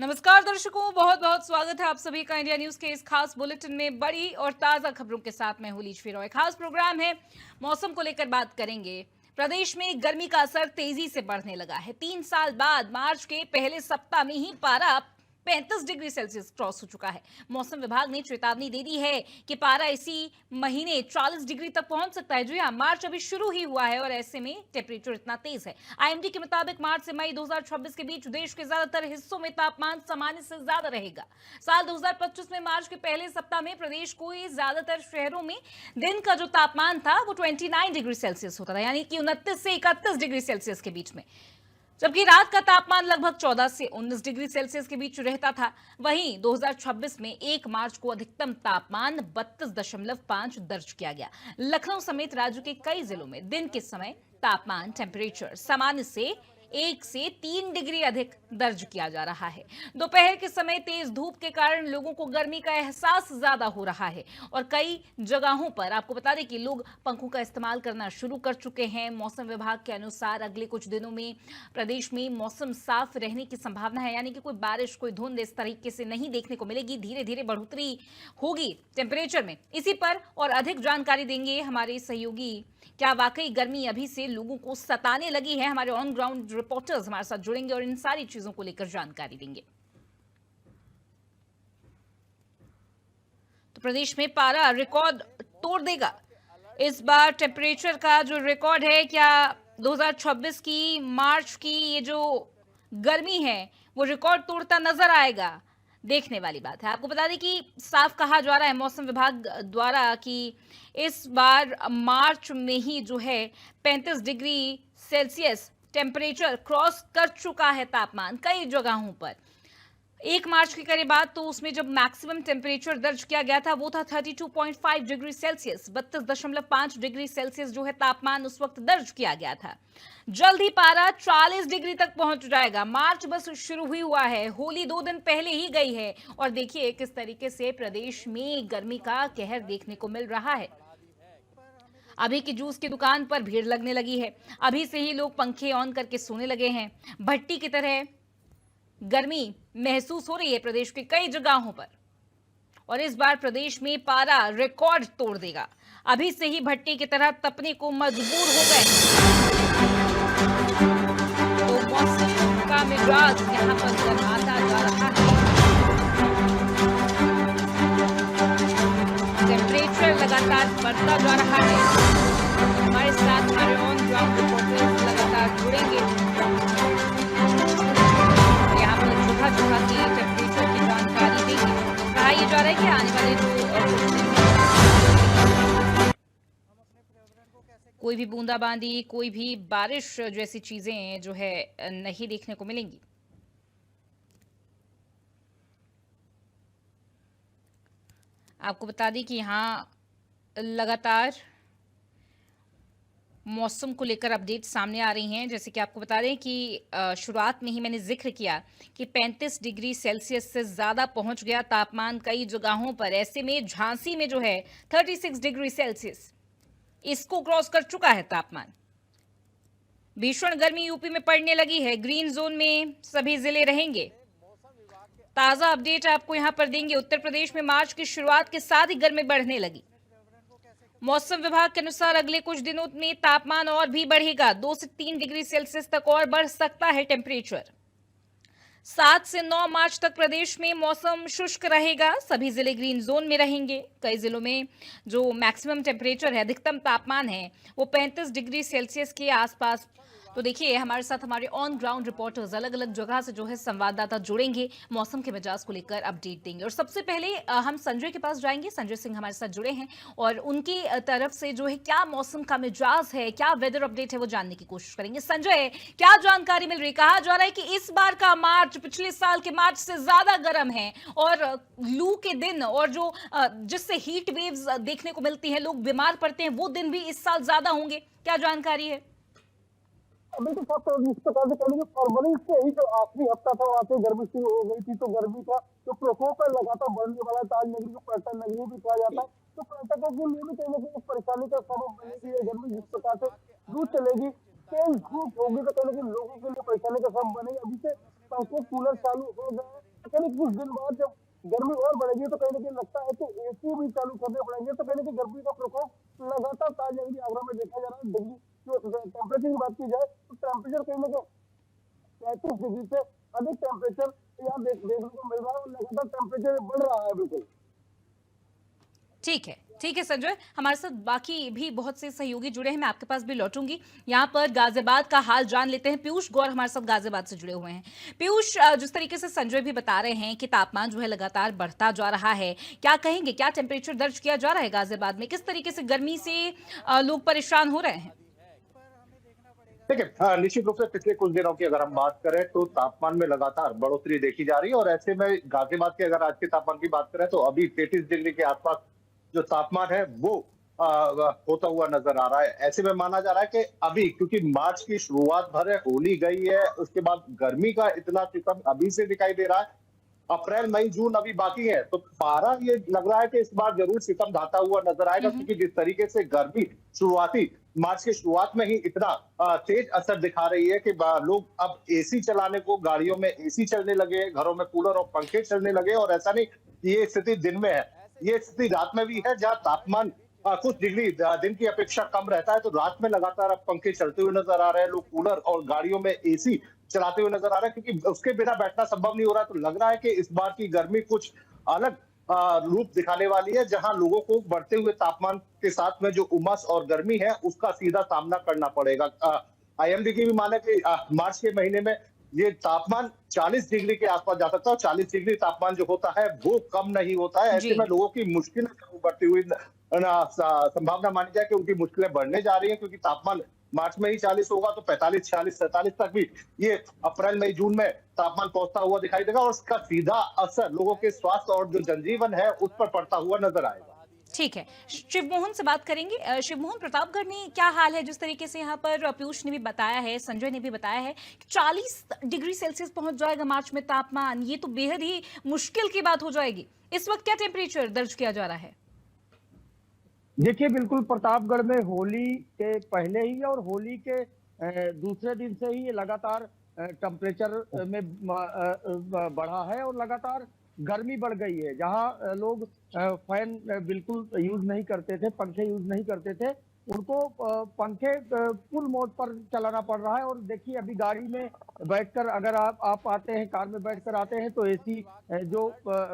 नमस्कार दर्शकों, बहुत बहुत स्वागत है आप सभी का इंडिया न्यूज के इस खास बुलेटिन में। बड़ी और ताजा खबरों के साथ मैं हूं लीची रॉय। खास प्रोग्राम है, मौसम को लेकर बात करेंगे। प्रदेश में गर्मी का असर तेजी से बढ़ने लगा है। 3 साल बाद मार्च के पहले सप्ताह में ही पारा 35 डिग्री सेल्सियस क्रॉस हो चुका है। मौसम विभाग ने चेतावनी दे दी है कि पारा इसी महीने 40 डिग्री तक पहुंच सकता है। जी हां, मार्च अभी शुरू ही हुआ है और ऐसे में टेम्परेचर इतना तेज है। आईएमडी के मुताबिक मार्च से मई 2026 के बीच देश के ज्यादातर हिस्सों में तापमान सामान्य से ज्यादा रहेगा। साल 2025 में मार्च के पहले सप्ताह में प्रदेश के ज्यादातर शहरों में दिन का जो तापमान था वो 29 डिग्री सेल्सियस होता था, यानी कि 29 से 31 डिग्री सेल्सियस के बीच में, जबकि रात का तापमान लगभग 14 से 19 डिग्री सेल्सियस के बीच रहता था। वहीं 2026 में 1 मार्च को अधिकतम तापमान 32.5 दर्ज किया गया। लखनऊ समेत राज्य के कई जिलों में दिन के समय तापमान टेम्परेचर सामान्य से 1 से 3 डिग्री अधिक दर्ज किया जा रहा है। दोपहर के समय तेज धूप के कारण लोगों को गर्मी का एहसास ज्यादा हो रहा है और कई जगहों पर आपको बता दें कि लोग पंखों का इस्तेमाल करना शुरू कर चुके हैं। मौसम विभाग के अनुसार अगले कुछ दिनों में प्रदेश में मौसम साफ रहने की संभावना है, यानी कि कोई बारिश, कोई धुंध इस तरीके से नहीं देखने को मिलेगी। धीरे धीरे बढ़ोतरी होगी टेम्परेचर में। इसी पर और अधिक जानकारी देंगे हमारे सहयोगी। क्या वाकई गर्मी अभी से लोगों को सताने लगी है? हमारे ऑन ग्राउंड रिपोर्टर्स हमारे साथ जुड़ेंगे और इन सारी चीजों को लेकर जानकारी देंगे। तो प्रदेश में पारा रिकॉर्ड तोड़ देगा। इस बार टेम्परेचर का जो रिकॉर्ड है, क्या 2026 की मार्च की ये जो गर्मी है वो रिकॉर्ड तोड़ता नजर आएगा? देखने वाली बात है। आपको बता दें कि साफ कहा जा रहा है मौसम विभाग द्वारा कि इस बार मार्च में ही जो है 35 डिग्री सेल्सियस टेम्परेचर क्रॉस कर चुका है तापमान कई जगहों पर। 1 मार्च की करें बात तो उसमें जब मैक्सिमम टेम्परेचर दर्ज किया गया था वो था 32.5 डिग्री सेल्सियस। 32.5 डिग्री सेल्सियस जो है तापमान उस वक्त दर्ज किया गया था। जल्द ही पारा 40 डिग्री तक पहुंच जाएगा। मार्च बस शुरू ही हुआ है, होली 2 दिन पहले ही गई है और देखिए किस तरीके से प्रदेश में गर्मी का कहर देखने को मिल रहा है। अभी की जूस की दुकान पर भीड़ लगने लगी है। अभी से ही लोग पंखे ऑन करके सोने लगे हैं। भट्टी की तरह गर्मी महसूस हो रही है प्रदेश के कई जगहों पर और इस बार प्रदेश में पारा रिकॉर्ड तोड़ देगा। अभी से ही भट्टी की तरह तपने को मजबूर हो गए। तो मौसम का मिजाज यहाँ पर गर्माता जा रहा है। टेम्परेचर लगातार बढ़ता जा रहा है। हमारे साथ हमारे ऑन ग्राउंड रिपोर्टर्स लगातार जुड़ेंगे। जगह की टेम्परेचर की जानकारी देंगे। कहा यह जा रहा है कि आने वाले कोई भी बूंदाबांदी, कोई भी बारिश जैसी चीजें जो है नहीं देखने को मिलेंगी। आपको बता दें कि यहाँ लगातार मौसम को लेकर अपडेट सामने आ रही हैं। जैसे कि आपको बता दें कि शुरुआत में ही मैंने जिक्र किया कि 35 डिग्री सेल्सियस से ज़्यादा पहुंच गया तापमान कई जगहों पर। ऐसे में झांसी में जो है 36 डिग्री सेल्सियस इसको क्रॉस कर चुका है तापमान। भीषण गर्मी यूपी में पड़ने लगी है। ग्रीन जोन में सभी जिले रहेंगे। ताज़ा अपडेट आपको यहां पर देंगे। उत्तर प्रदेश में मार्च की शुरुआत के साथ ही गर्मी बढ़ने लगी। मौसम विभाग के अनुसार अगले कुछ दिनों में तापमान और भी बढ़ेगा। 2 से 3 डिग्री सेल्सियस तक और बढ़ सकता है टेम्परेचर। 7 से 9 मार्च तक प्रदेश में मौसम शुष्क रहेगा। सभी जिले ग्रीन जोन में रहेंगे। कई जिलों में जो मैक्सिमम टेम्परेचर है, अधिकतम तापमान है, वो 35 डिग्री सेल्सियस के आसपास। तो देखिए हमारे साथ हमारे ऑन ग्राउंड रिपोर्टर्स अलग अलग जगह से जो है संवाददाता जुड़ेंगे, मौसम के मिजाज को लेकर अपडेट देंगे। और सबसे पहले हम संजय के पास जाएंगे। संजय सिंह हमारे साथ जुड़े हैं और उनकी तरफ से जो है क्या मौसम का मिजाज है, क्या वेदर अपडेट है, वो जानने की कोशिश करेंगे। संजय, क्या जानकारी मिल रही? कहा जा रहा है कि इस बार का मार्च पिछले साल के मार्च से ज्यादा गर्म है और लू के दिन और जो जिससे हीट वेव्स देखने को मिलती है, लोग बीमार पड़ते हैं, वो दिन भी इस साल ज्यादा होंगे। क्या जानकारी है? बिल्कुल साफ तौर इस प्रकार से कहेंगे फरवरी से ही जो आखिरी हफ्ता था वहां से गर्मी शुरू हो गई थी। तो गर्मी का जो प्रकोप है लगातार बढ़ने वाला था। आज नगरी को पर्यटन नगरी भी कहा जाता है। तो पर्यटकों के लिए भी कहीं ना कहीं परेशानी का सबब बनेगी ये गर्मी। जिस प्रकार से दूर चलेगी, तेज धूप होगी तो कहीं ना कहीं लोगों के लिए परेशानी का सबब बनेगी। अभी से पंखे कूलर चालू हो गए डिग्री जो टेम्परेचर की बात की जाए तो टेम्परेचर कहीं ना कहीं 35 डिग्री से अधिक टेम्परेचर यहाँ देखने को मिल रहा है और लगातार टेम्परेचर बढ़ रहा है बिल्कुल। ठीक है संजय, हमारे साथ बाकी भी बहुत से सहयोगी जुड़े हैं, मैं आपके पास भी लौटूंगी। यहाँ पर गाजियाबाद का हाल जान लेते हैं। पीयूष गौर हमारे साथ गाजियाबाद से जुड़े हुए हैं। पीयूष, जिस तरीके से संजय भी बता रहे हैं कि तापमान जो है लगातार बढ़ता जा रहा है, क्या कहेंगे, क्या टेम्परेचर दर्ज किया जा रहा है गाजियाबाद में? किस तरीके से गर्मी से लोग परेशान हो रहे हैं? देखिए, निश्चित रूप से पिछले कुछ दिनों की अगर हम बात करें तो तापमान में लगातार बढ़ोतरी देखी जा रही है और ऐसे में गाजियाबाद के अगर आज के तापमान की बात करें तो अभी 33 डिग्री के आसपास जो तापमान है वो होता हुआ नजर आ रहा है। ऐसे में माना जा रहा है कि अभी क्योंकि मार्च की शुरुआत भर है, होली गई है, उसके बाद गर्मी का इतना सिस्टम अभी से दिखाई दे रहा है। अप्रैल मई जून अभी बाकी है तो पारा ये लग रहा है कि इस बार जरूर सितम ढाता हुआ नजर आएगा, क्योंकि जिस तरीके से गर्मी शुरुआती मार्च की शुरुआत में ही इतना तेज असर दिखा रही है कि लोग अब एसी चलाने को, गाड़ियों में एसी चलने लगे, घरों में कूलर और पंखे चलने लगे। और ऐसा नहीं ये स्थिति दिन में है, ये स्थिति रात में भी है, जहाँ तापमान कुछ डिग्री दिन की अपेक्षा कम रहता है तो रात में लगातार अब पंखे चलते हुए नजर आ रहे हैं, लोग कूलर और गाड़ियों में एसी चलाते हुए नजर आ रहे हैं, क्योंकि उसके बिना बैठना संभव नहीं हो रहा। तो लग रहा है कि इस बार की गर्मी कुछ अलग रूप दिखाने वाली है, जहां लोगों को बढ़ते हुए तापमान के साथ में जो उमस और गर्मी है उसका सीधा सामना करना पड़ेगा। आईएमडी की भी माने कि मार्च के महीने में ये तापमान 40 डिग्री के आसपास जा सकता है और 40 डिग्री तापमान जो होता है वो कम नहीं होता है। ऐसे में लोगों की मुश्किलें बढ़ती हुई संभावना मानी जाए कि उनकी मुश्किलें बढ़ने जा रही है, क्योंकि तापमान मार्च में ही 40 होगा तो 45, 46, 47 तक भी ये अप्रैल मई जून में तापमान पहुंचता हुआ दिखाई देगा और उसका सीधा असर लोगों के स्वास्थ्य और जो जनजीवन है उस पर पड़ता हुआ नजर आएगा। ठीक है, शिवमोहन से बात करेंगे। शिवमोहन, प्रतापगढ़ में क्या हाल है? जिस तरीके से यहाँ पर पीयूष ने भी बताया है, संजय ने भी बताया है कि 40 डिग्री सेल्सियस पहुंच जाएगा मार्च में तापमान, ये तो बेहद ही मुश्किल की बात हो जाएगी। इस वक्त क्या टेम्परेचर दर्ज किया जा रहा है? देखिए, बिल्कुल प्रतापगढ़ में होली के पहले ही और होली के दूसरे दिन से ही ये लगातार टेम्परेचर में बढ़ा है और लगातार गर्मी बढ़ गई है। जहां लोग फैन बिल्कुल यूज नहीं करते थे, पंखे यूज नहीं करते थे, उनको पंखे फुल मोड पर चलाना पड़ रहा है। और देखिए, अभी गाड़ी में बैठकर अगर आप आते हैं, कार में बैठकर आते हैं तो एसी जो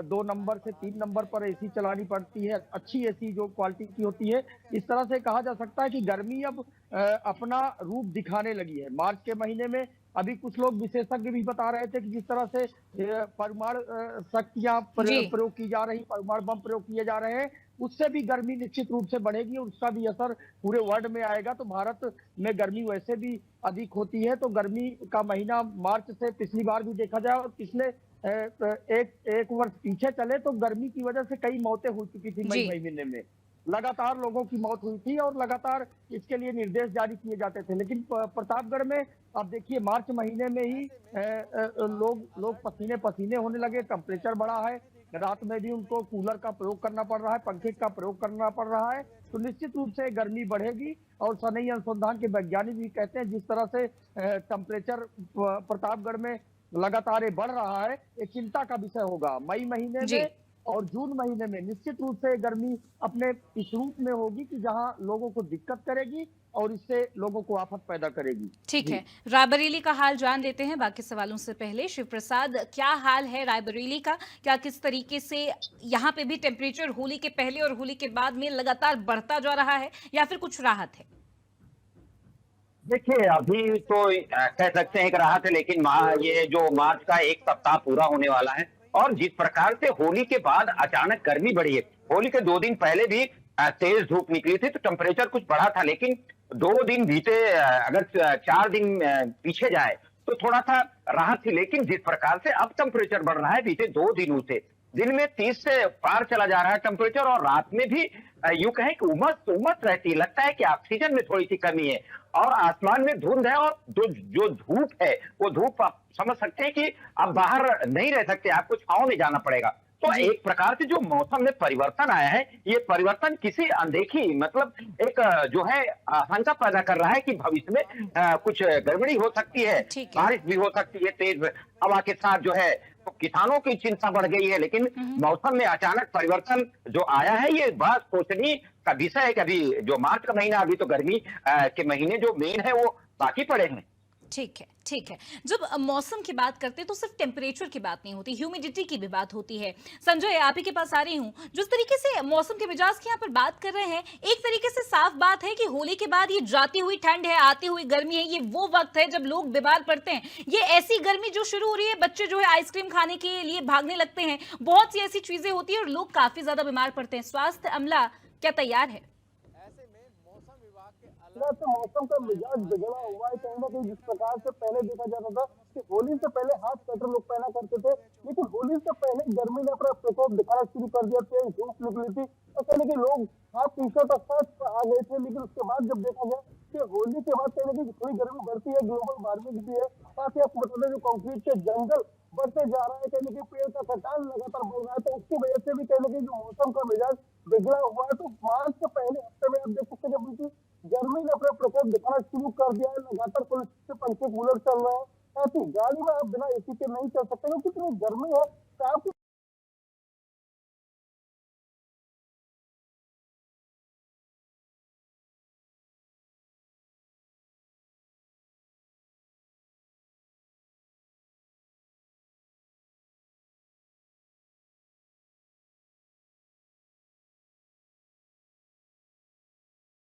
2 नंबर से 3 नंबर पर एसी चलानी पड़ती है, अच्छी एसी जो क्वालिटी की होती है। इस तरह से कहा जा सकता है कि गर्मी अब अपना रूप दिखाने लगी है। मार्च के महीने में अभी कुछ लोग विशेषज्ञ भी बता रहे थे कि जिस तरह से परमाणु शक्तियां प्रयोग की जा रही, परमाणु बम प्रयोग किए जा रहे हैं, उससे भी गर्मी निश्चित रूप से बढ़ेगी और उसका भी असर पूरे वर्ल्ड में आएगा। तो भारत में गर्मी वैसे भी अधिक होती है, तो गर्मी का महीना मार्च से पिछली बार भी देखा जाए और पिछले एक वर्ष पीछे चले तो गर्मी की वजह से कई मौतें हो चुकी थी। मई महीने में लगातार लोगों की मौत हुई थी और लगातार इसके लिए निर्देश जारी किए जाते थे। लेकिन प्रतापगढ़ में अब देखिए, मार्च महीने में ही लोग पसीने पसीने होने लगे, टेम्परेचर बढ़ा है, रात में भी उनको कूलर का प्रयोग करना पड़ रहा है, पंखे का प्रयोग करना पड़ रहा है। तो निश्चित रूप से गर्मी बढ़ेगी और सनई अनुसंधान के वैज्ञानिक भी कहते हैं जिस तरह से टेम्परेचर प्रतापगढ़ में लगातार बढ़ रहा है, एक चिंता का विषय होगा। मई महीने में और जून महीने में निश्चित रूप से गर्मी अपने इस रूप में होगी कि जहां लोगों को दिक्कत करेगी और इससे लोगों को आफत पैदा करेगी। ठीक है, रायबरेली का हाल जान लेते हैं बाकी सवालों से पहले। शिव प्रसाद, क्या हाल है रायबरेली का? क्या किस तरीके से यहाँ पे भी टेम्परेचर होली के पहले और होली के बाद में लगातार बढ़ता जा रहा है या फिर कुछ राहत है? देखिए, अभी तो कह सकते हैं एक राहत है, लेकिन ये जो मार्च का 1 सप्ताह पूरा होने वाला है और जिस प्रकार से होली के बाद अचानक गर्मी बढ़ी है, होली के 2 दिन पहले भी तेज धूप निकली थी तो टेम्परेचर कुछ बढ़ा था, लेकिन 2 दिन बीते, अगर 4 दिन पीछे जाए तो थोड़ा सा राहत थी। लेकिन जिस प्रकार से अब टेम्परेचर बढ़ रहा है बीते 2 दिनों से, दिन में 30 से पार चला जा रहा है टेम्परेचर और रात में भी यूं कहें कि उमस रहती है। लगता है कि ऑक्सीजन में थोड़ी सी कमी है और आसमान में धुंध है और जो धूप है वो धूप आप समझ सकते हैं कि आप बाहर नहीं रह सकते, आपको छांव में जाना पड़ेगा। तो जी। एक प्रकार से जो मौसम में परिवर्तन आया है, ये परिवर्तन किसी अनदेखी मतलब एक जो है आशंका पैदा कर रहा है कि भविष्य में कुछ गड़बड़ी हो सकती है, ठीक है। बारिश भी हो सकती है तेज हवा के साथ जो है, तो किसानों की चिंता बढ़ गई है। लेकिन मौसम में अचानक परिवर्तन जो आया है, ये बात सोचने का विषय है कि अभी जो मार्च का महीना, अभी तो गर्मी के महीने जो मेन है वो बाकी पड़े हैं। ठीक है, ठीक है। जब मौसम की बात करते हैं तो सिर्फ टेम्परेचर की बात नहीं होती, ह्यूमिडिटी की भी बात होती है। संजय, आप ही के पास आ रही हूँ। जिस तरीके से मौसम के मिजाज की यहाँ पर बात कर रहे हैं, एक तरीके से साफ बात है कि होली के बाद ये जाती हुई ठंड है, आती हुई गर्मी है, ये वो वक्त है जब लोग बीमार पड़ते हैं। ये ऐसी गर्मी जो शुरू हो रही है, बच्चे जो है आइसक्रीम खाने के लिए भागने लगते हैं, बहुत सी ऐसी चीजें होती है और लोग काफी ज्यादा बीमार पड़ते हैं। स्वास्थ्य अमला क्या तैयार है? तो मौसम का मिजाज बिगड़ा हुआ है कहीं ना कहीं। जिस प्रकार से पहले देखा जाता था कि होली से पहले हाफ स्वेटर लोग पहना करते थे, लेकिन होली से पहले गर्मी ने अपना प्रकोप दिखाना शुरू कर दिया, तेज धूप निकली थी और कहीं ना कहीं लोग हाफ टी शर्ट और शर्ट आ गए थे। लेकिन उसके बाद जब देखा गया कि होली के बाद कहीं ना कहीं थोड़ी गर्मी बढ़ती है, ग्लोबल वार्मिंग भी है, साथ ही आपको बता दें जो कंक्रीट के जंगल बढ़ते जा रहा है, कहीं ना कहीं पेड़ का कटान लगातार बढ़ रहा है, तो उसकी वजह से भी कहीं ना कहीं जो मौसम का मिजाज बिगड़ा हुआ है। तो मार्च के पहले हफ्ते में आप देख सकते हैं कि गर्मी ने अपना प्रकोप दिखाना शुरू कर दिया है। लगातार 25 से 25 कूलर चल रहे हैं, साथ ही गाड़ी में आप बिना एसी के नहीं चल सकते क्योंकि इतनी गर्मी है कि आपकी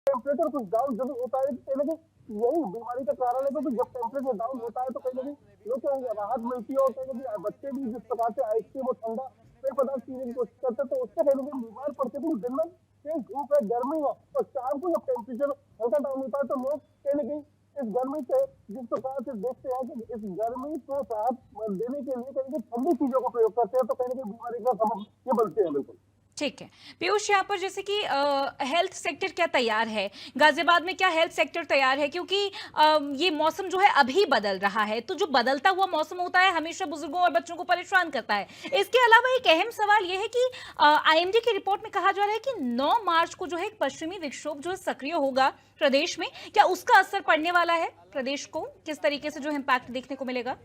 टेम्परेचर कुछ डाउन जरूर होता है, कहीं ना कहीं यही बीमारी का कारण है क्योंकि जब टेम्परेचर डाउन होता है तो कहीं ना कहीं लोगों को राहत मिलती है और कहीं ना कहीं बच्चे भी जिस प्रकार से आइसक्रीम और ठंडा पेय पदार्थ पीने की कोशिश करते हैं तो उससे कहीं ना कहीं बीमार पड़ते हैं। दिन में तेज धूप है, गर्मी है और शाम को जब टेम्परेचर हल्का डाउन होता है तो लोग कहीं ना कहीं इस गर्मी से जिस प्रकार से देखते हैं कि इस गर्मी को राहत देने के लिए कहीं ना कहीं ठंडी चीजों का प्रयोग करते हैं तो कहीं ना कहीं बीमारी का सबब ये बनते हैं। बिल्कुल ठीक है पीयूष, यहाँ पर जैसे कि हेल्थ सेक्टर क्या तैयार है, गाजियाबाद में क्या हेल्थ सेक्टर तैयार है? क्योंकि ये मौसम जो है अभी बदल रहा है, तो जो बदलता हुआ मौसम होता है हमेशा बुजुर्गों और बच्चों को परेशान करता है। इसके अलावा एक अहम सवाल ये है कि आईएमडी की रिपोर्ट में कहा जा रहा है कि 9 मार्च को जो है एक पश्चिमी विक्षोभ जो है सक्रिय होगा प्रदेश में। क्या उसका असर पड़ने वाला है प्रदेश को? किस तरीके से जो इम्पैक्ट देखने को मिलेगा?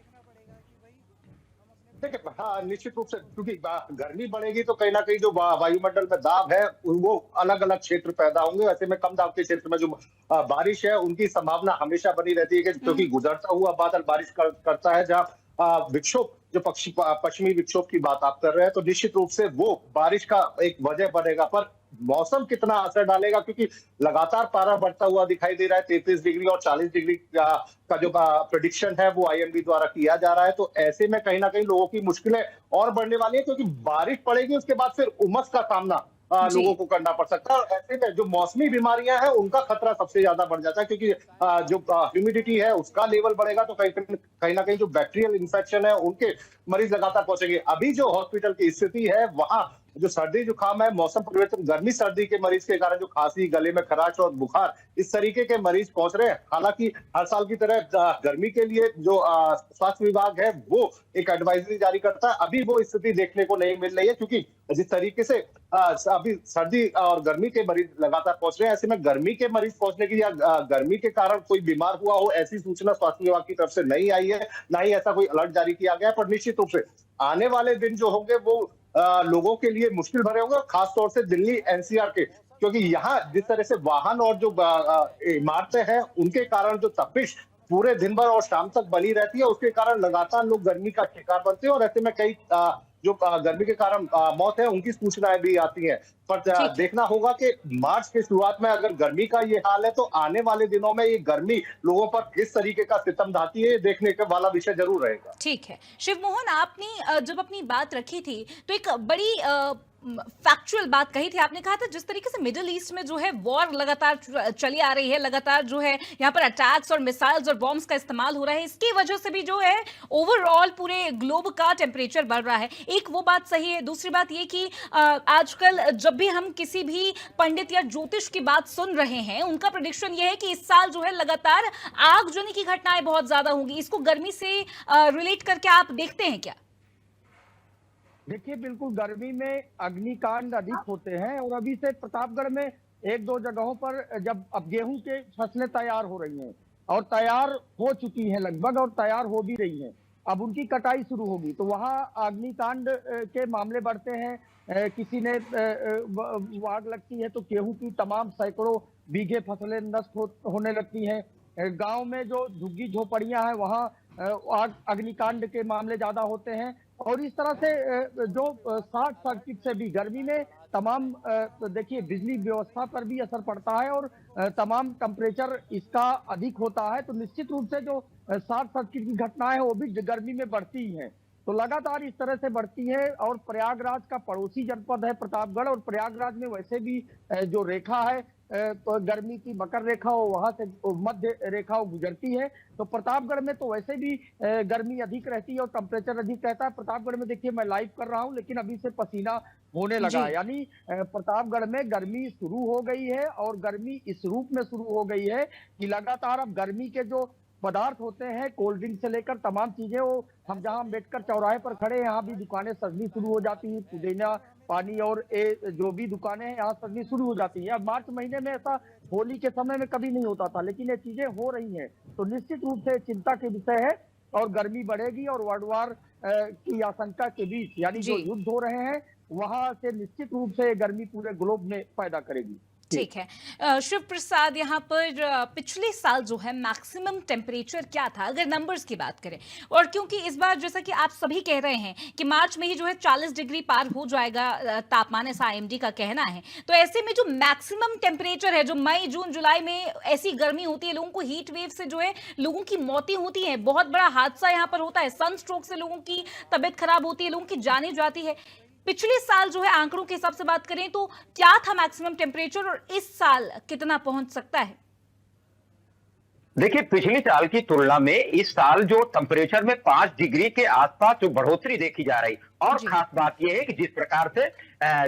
देखिए, हाँ, निश्चित रूप से क्योंकि गर्मी बढ़ेगी तो कहीं ना कहीं जो वायुमंडल में दाब है वो अलग अलग क्षेत्र पैदा होंगे। वैसे में कम दाब के क्षेत्र में जो बारिश है उनकी संभावना हमेशा बनी रहती है कि क्योंकि गुजरता हुआ बादल बारिश करता है। जहाँ विक्षोभ जो पश्चिमी विक्षोभ की बात आप कर रहे हैं तो निश्चित रूप से वो बारिश का एक वजह बनेगा। पर मौसम कितना असर डालेगा, क्योंकि लगातार पारा बढ़ता हुआ दिखाई दे रहा है। 33 डिग्री और 40 डिग्री का जो प्रेडिक्शन है वो आईएमडी द्वारा किया जा रहा है। तो ऐसे में कहीं ना कहीं लोगों की मुश्किलें और बढ़ने वाली है क्योंकि बारिश पड़ेगी, उसके बाद फिर उमस का सामना लोगों को करना पड़ सकता है। और ऐसे में जो मौसमी बीमारियां हैं उनका खतरा सबसे ज्यादा बढ़ जाता है क्योंकि जो ह्यूमिडिटी है उसका लेवल बढ़ेगा तो कहीं ना कहीं जो बैक्टीरियल इन्फेक्शन है उनके मरीज लगातार पहुंचेंगे। अभी जो हॉस्पिटल की स्थिति है वहां जो सर्दी जुकाम है, मौसम परिवर्तन, गर्मी सर्दी के मरीज के कारण जो खांसी, गले में खराश और बुखार, इस तरीके के मरीज पहुंच रहे हैं। हालांकि हर साल की तरह गर्मी के लिए जो स्वास्थ्य विभाग है वो एक एडवाइजरी जारी करता है। अभी वो स्थिति देखने को नहीं मिल रही है क्योंकि जिस तरीके से अभी सर्दी और गर्मी के मरीज लगातार पहुंच रहे हैं, ऐसे में गर्मी के मरीज पहुंचने की या गर्मी के कारण कोई बीमार हुआ हो ऐसी सूचना स्वास्थ्य विभाग की तरफ से नहीं आई है, ना ही ऐसा कोई अलर्ट जारी किया गया है। पर निश्चित रूप से आने वाले दिन जो होंगे वो लोगों के लिए मुश्किल भरे होंगे, खासतौर से दिल्ली एनसीआर के, क्योंकि यहाँ जिस तरह से वाहन और जो इमारतें हैं उनके कारण जो तपिश पूरे दिन भर और शाम तक बनी रहती है, उसके कारण लगातार लोग गर्मी का शिकार बनते हैं और ऐसे में कई जो गर्मी के कारण मौत है उनकी सूचनाएं भी आती हैं। पर देखना होगा कि मार्च की शुरुआत में अगर गर्मी का ये हाल है तो आने वाले दिनों में ये गर्मी लोगों पर किस तरीके का सितम ढाती है, देखने का वाला विषय जरूर रहेगा। ठीक है शिव मोहन, आपने जब अपनी बात रखी थी तो एक बड़ी फैक्चुअल बात कही थी। आपने कहा था जिस तरीके से मिडिल ईस्ट में जो है वॉर लगातार चली आ रही है, लगातार जो है यहाँ पर अटैक्स और मिसाइल्स और बॉम्ब्स का इस्तेमाल हो रहा है, इसकी वजह से भी जो है ओवरऑल पूरे ग्लोब का टेम्परेचर बढ़ रहा है। एक वो बात सही है। दूसरी बात ये कि आजकल जब भी हम किसी भी पंडित या ज्योतिष की बात सुन रहे हैं उनका प्रेडिक्शन ये है कि इस साल जो है लगातार आगजनी की घटनाएं बहुत ज्यादा होंगी। इसको गर्मी से रिलेट करके आप देखते हैं क्या? देखिए बिल्कुल गर्मी में अग्निकांड अधिक होते हैं और अभी से प्रतापगढ़ में एक दो जगहों पर जब अब गेहूं के फसलें तैयार हो रही हैं और तैयार हो चुकी हैं लगभग और तैयार हो भी रही हैं, अब उनकी कटाई शुरू होगी तो वहां अग्निकांड के मामले बढ़ते हैं। किसी ने आग लगती है तो गेहूं की तमाम सैकड़ों बीघे फसलें नष्ट होने लगती हैं। गांव में जो झुग्गी झोपड़ियां हैं वहां आग अग्निकांड के मामले ज्यादा होते हैं और इस तरह से जो शॉर्ट सर्किट से भी गर्मी में तमाम देखिए बिजली व्यवस्था पर भी असर पड़ता है और तमाम टेम्परेचर इसका अधिक होता है तो निश्चित रूप से जो शॉर्ट सर्किट की घटनाएं हैं वो भी गर्मी में बढ़ती ही हैं। तो लगातार इस तरह से बढ़ती है और प्रयागराज का पड़ोसी जनपद है प्रतापगढ़ और प्रयागराज में वैसे भी जो रेखा है तो गर्मी की मकर रेखा हो वहां से मध्य रेखा हो गुजरती है तो प्रतापगढ़ में तो वैसे भी गर्मी अधिक रहती है और टेम्परेचर अधिक रहता है। प्रतापगढ़ में देखिए मैं लाइव कर रहा हूं लेकिन अभी से पसीना होने लगा है, यानी प्रतापगढ़ में गर्मी शुरू हो गई है और गर्मी इस रूप में शुरू हो गई है कि लगातार अब गर्मी के जो पदार्थ होते हैं कोल्ड ड्रिंक से लेकर तमाम चीजें वो हम जहां अम्बेडकर चौराहे पर खड़े हैं यहाँ भी दुकानें सजनी शुरू हो जाती हैं, पुदीना पानी और जो भी दुकानें हैं यहाँ सजनी शुरू हो जाती हैं। अब मार्च महीने में ऐसा होली के समय में कभी नहीं होता था लेकिन ये चीजें हो रही हैं तो निश्चित रूप से चिंता के विषय है और गर्मी बढ़ेगी और वर्ल्ड वार की आशंका के बीच यानी जो युद्ध हो रहे हैं वहां से निश्चित रूप से गर्मी पूरे ग्लोब में पैदा करेगी। ठीक है शिव प्रसाद, यहाँ पर पिछले साल जो है मैक्सिमम टेम्परेचर क्या था अगर नंबर्स की बात करें, और क्योंकि इस बार जैसा कि आप सभी कह रहे हैं कि मार्च में ही जो है 40 डिग्री पार हो जाएगा तापमान, ऐसा आईएमडी का कहना है, तो ऐसे में जो मैक्सिमम टेम्परेचर है जो मई जून जुलाई में ऐसी गर्मी होती है लोगों को हीट वेव से जो है लोगों की मौतें होती हैं, बहुत बड़ा हादसा यहाँ पर होता है, सन स्ट्रोक से लोगों की तबियत खराब होती है, लोगों की जानें जाती है। पिछले साल जो है आंकड़ों के हिसाब से बात करें तो क्या था मैक्सिमम टेम्परेचर और इस साल कितना पहुंच सकता है? देखिए पिछले साल की तुलना में इस साल जो टेम्परेचर में 5 डिग्री के आसपास जो बढ़ोतरी देखी जा रही और खास बात यह है कि जिस प्रकार से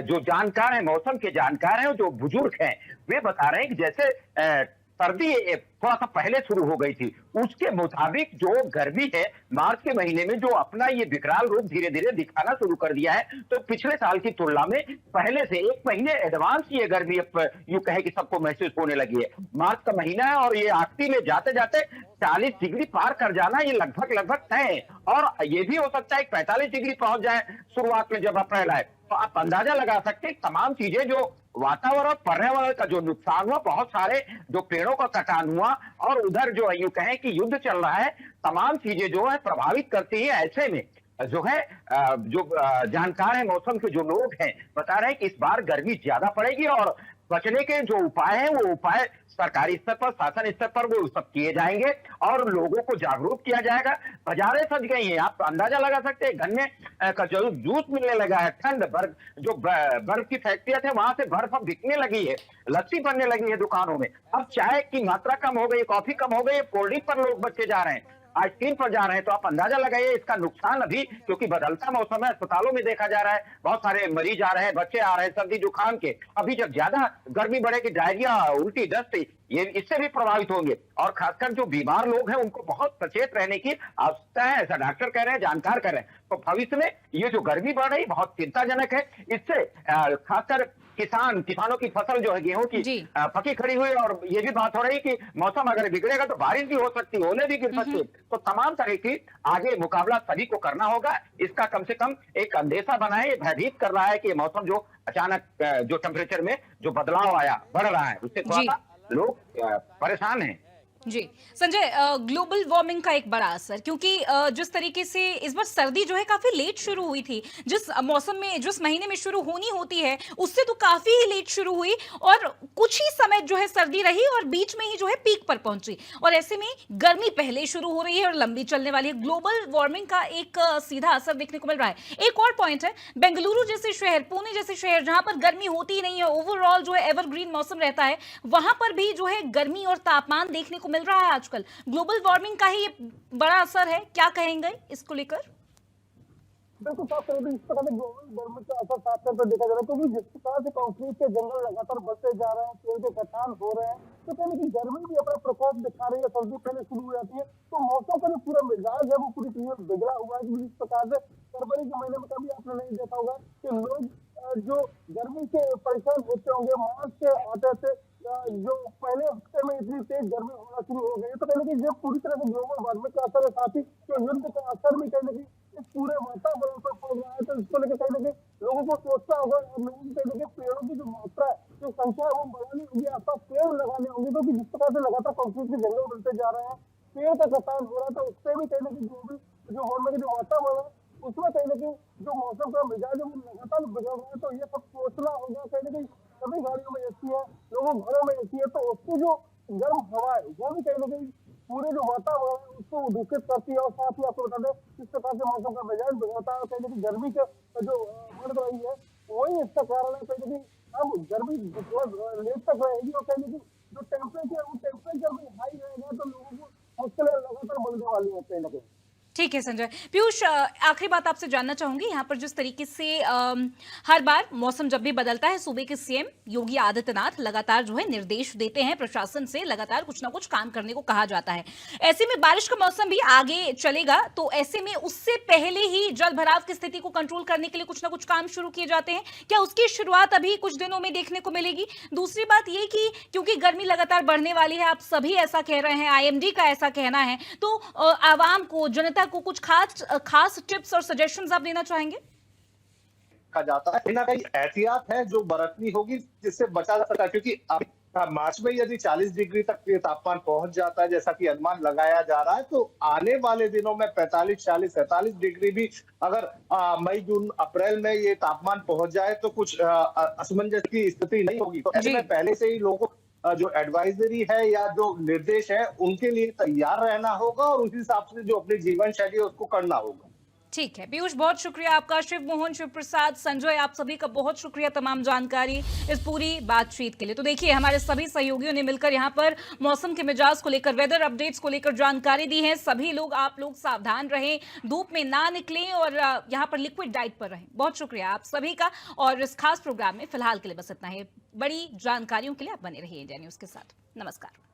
जो जानकार हैं, मौसम के जानकार हैं, जो बुजुर्ग हैं, वे बता रहे हैं कि जैसे सर्दी थोड़ा सा पहले शुरू हो गई थी उसके मुताबिक जो गर्मी है मार्च के महीने में जो अपना ये विकराल रूप धीरे धीरे दिखाना शुरू कर दिया है, तो पिछले साल की तुलना में पहले से एक महीने एडवांस ये गर्मी यूं कहे कि सबको महसूस होने लगी है। मार्च का महीना है और ये आखिरी में जाते जाते 40 डिग्री पार कर जाना ये लगभग तय है और ये भी हो सकता है 45 डिग्री पहुंच जाए शुरुआत में जब अप्रैल आए। तो आप अंदाजा लगा सकते हैं तमाम चीजें जो वातावरण पर्यावरण का जो नुकसान हुआ, बहुत सारे जो पेड़ों का कटान हुआ और उधर जो यूं कहें कि युद्ध चल रहा है, तमाम चीजें जो है प्रभावित करती है। ऐसे में जो है जो जानकार है मौसम के जो लोग हैं बता रहे हैं कि इस बार गर्मी ज्यादा पड़ेगी और बचने के जो उपाय हैं वो उपाय सरकारी स्तर पर, शासन स्तर पर वो सब किए जाएंगे और लोगों को जागरूक किया जाएगा। बाजारें सज गई हैं, आप अंदाजा लगा सकते हैं गन्ने का जो जूस मिलने लगा है, ठंड बर्फ जो बर्फ की फैक्ट्रियां थे वहां से बर्फ अब बिकने लगी है, लस्सी बनने लगी है दुकानों में। अब चाय की मात्रा कम हो गई, कॉफी कम हो गई, कोल्ड ड्रिंक पर लोग बच्चे जा रहे हैं, आइसक्रीम पर जा रहे हैं। तो आप अंदाजा लगाइए इसका नुकसान अभी, क्योंकि बदलता मौसम है, अस्पतालों में देखा जा रहा है बहुत सारे मरीज आ रहे हैं, बच्चे आ रहे हैं सर्दी जुकाम के। अभी जब ज्यादा गर्मी बढ़ेगी डायरिया, उल्टी, दस्त ये इससे भी प्रभावित होंगे और खासकर जो बीमार लोग हैं उनको बहुत सचेत रहने की आवश्यकता है, ऐसा डॉक्टर कह रहे हैं, जानकार कह रहे हैं। तो भविष्य में ये जो गर्मी बढ़ रही बहुत चिंताजनक है। इससे खासकर किसानों की फसल जो है गेहूं की पकी खड़ी हुई और ये भी बात हो रही कि मौसम अगर बिगड़ेगा तो बारिश भी हो सकती है, ओले भी गिर सकते हैं। तो तमाम तरह की आगे मुकाबला सभी को करना होगा। इसका कम से कम एक अंदेशा बनाए, भयभीत कर रहा है कि मौसम जो अचानक जो टेम्परेचर में जो बदलाव आया बढ़ रहा है उससे थोड़ा सा लोग परेशान हैं। जी संजय, ग्लोबल वार्मिंग का एक बड़ा असर, क्योंकि जिस तरीके से इस बार सर्दी जो है काफी लेट शुरू हुई थी, जिस मौसम में जिस महीने में शुरू होनी होती है उससे तो काफी ही लेट शुरू हुई और कुछ ही समय जो है सर्दी रही और बीच में ही जो है पीक पर पहुंची और ऐसे में गर्मी पहले शुरू हो रही है और लंबी चलने वाली है। ग्लोबल वार्मिंग का एक सीधा असर देखने को मिल रहा है। एक और पॉइंट है, बेंगलुरु जैसे शहर, पुणे जैसे शहर जहां पर गर्मी होती ही नहीं है, ओवरऑल जो है एवरग्रीन मौसम रहता है, वहां पर भी जो है गर्मी और तापमान देखने को मिल रहा है आजकल। ग्लोबल वार्मिंग का ही बड़ा असर है, क्या कहेंगे इसको लेकर? बिल्कुल साफ तौर पर इस प्रकार से ग्लोबल वार्मिंग का असर साफ तौर पर देखा जा रहा है, क्योंकि जिस प्रकार से कंक्रीट के जंगल लगातार बढ़ते जा रहे हैं, पेड़ के कटान हो रहे हैं, तो कहीं ना कहीं गर्मी भी अपना प्रकोप दिखा रही है, सर्दी पहले शुरू हो जाती है, तो मौसम का जो पूरा मिजाज है वो पूरी चीजें बिगड़ा हुआ है। कि जिस प्रकार से फरवरी के महीने में कभी आपने नहीं देखा होगा कि लोग जो गर्मी से परेशान होते होंगे, मार्च से आते थे, जो पहले हफ्ते में इतनी तेज गर्मी होना शुरू हो गई है, तो कहीं ना कहीं जब पूरी तरह से ग्लोबल वार्मिंग का असर है, साथ ही जो युद्ध का असर भी कहीं ना कहीं इस पूरे वातावरण पर पड़ रहा है, तो इसको लेकर कहीं ना कहीं लोगों को सोचना होगा और लोगों को कहीं ना कहीं पेड़ों की जो मात्रा है, जो संख्या है वो बढ़ानी होगी, आसपास पेड़ लगाने होंगे, क्योंकि जिस प्रकार से लगातार कंक्रीट के जंगल बनते जा रहे हैं, पेड़ का कटान हो रहा है, तो उससे भी कहीं ना कहीं ग्लोबल जो वार्मिंग जो वातावरण है उसमें कहीं ना कहीं जो मौसम का मिजाज है वो लगातार बिगड़ रहा है। तो ये सब सोचना होगा, कहीं ना कहीं सभी गाड़ियों में एसी है, लोगों के घरों में एसी है, तो उसकी जो गर्म हवा है वो भी कहीं ना कहीं पूरे जो वातावरण है उसको दूषित करती है। और साथ ही आपको बता दें किस प्रकार से मौसम का मिजाज बिगड़ता है, कहीं ना कहीं गर्मी के जो बढ़ रही है वही इसका कारण है। कहीं ना कहीं अब गर्मी बहुत लेट तक रहेगी और कहीं ना कहीं जो टेम्परेचर है वो टेम्परेचर भी हाई रहेगा, तो लोगों को मुश्किलें लगातार बढ़ने वाली है कहीं ना कहीं। ठीक है संजय। पीयूष, आखिरी बात आपसे जानना चाहूंगी, यहाँ पर जिस तरीके से हर बार मौसम जब भी बदलता है, सूबे के सीएम योगी आदित्यनाथ लगातार जो है निर्देश देते हैं, प्रशासन से लगातार कुछ ना कुछ काम करने को कहा जाता है। ऐसे में बारिश का मौसम भी आगे चलेगा, तो ऐसे में उससे पहले ही जल भराव की स्थिति को कंट्रोल करने के लिए कुछ ना कुछ काम शुरू किए जाते हैं। क्या उसकी शुरुआत अभी कुछ दिनों में देखने को मिलेगी? दूसरी बात ये कि क्योंकि गर्मी लगातार बढ़ने वाली है, आप सभी ऐसा कह रहे हैं, आईएमडी का ऐसा कहना है, तो आवाम को, जनता को कुछ खास टिप्स और सजेशंस आप देना चाहेंगे? कहा जाता है कहीं ना कहीं एहतियात है जो बरतनी होगी जिससे बचा जा सकता है, क्योंकि अब मार्च में यदि 40 डिग्री तक ये तापमान पहुंच जाता है जैसा कि अनुमान लगाया जा रहा है, तो आने वाले दिनों में 45, 40, 47 डिग्री भी अगर मई, जून, अप्रैल में ये तापमान पहुंच जाए तो कुछ असमंजस की स्थिति नहीं होगी। तो ऐसे में पहले से ही लोगों को जो एडवाइजरी है या जो निर्देश है उनके लिए तैयार रहना होगा और उसी हिसाब से जो अपनी जीवन शैली है उसको करना होगा। ठीक है पीयूष, बहुत शुक्रिया आपका। शिव मोहन, शिव प्रसाद, संजय, आप सभी का बहुत शुक्रिया तमाम जानकारी इस पूरी बातचीत के लिए। तो देखिए, हमारे सभी सहयोगियों ने मिलकर यहाँ पर मौसम के मिजाज को लेकर, वेदर अपडेट्स को लेकर जानकारी दी है। सभी लोग, आप लोग सावधान रहें, धूप में ना निकलें और यहाँ पर लिक्विड डाइट पर रहें। बहुत शुक्रिया आप सभी का। और इस खास प्रोग्राम में फिलहाल के लिए बस इतना है। बड़ी जानकारियों के लिए आप बने रहिए इंडिया न्यूज के साथ। नमस्कार।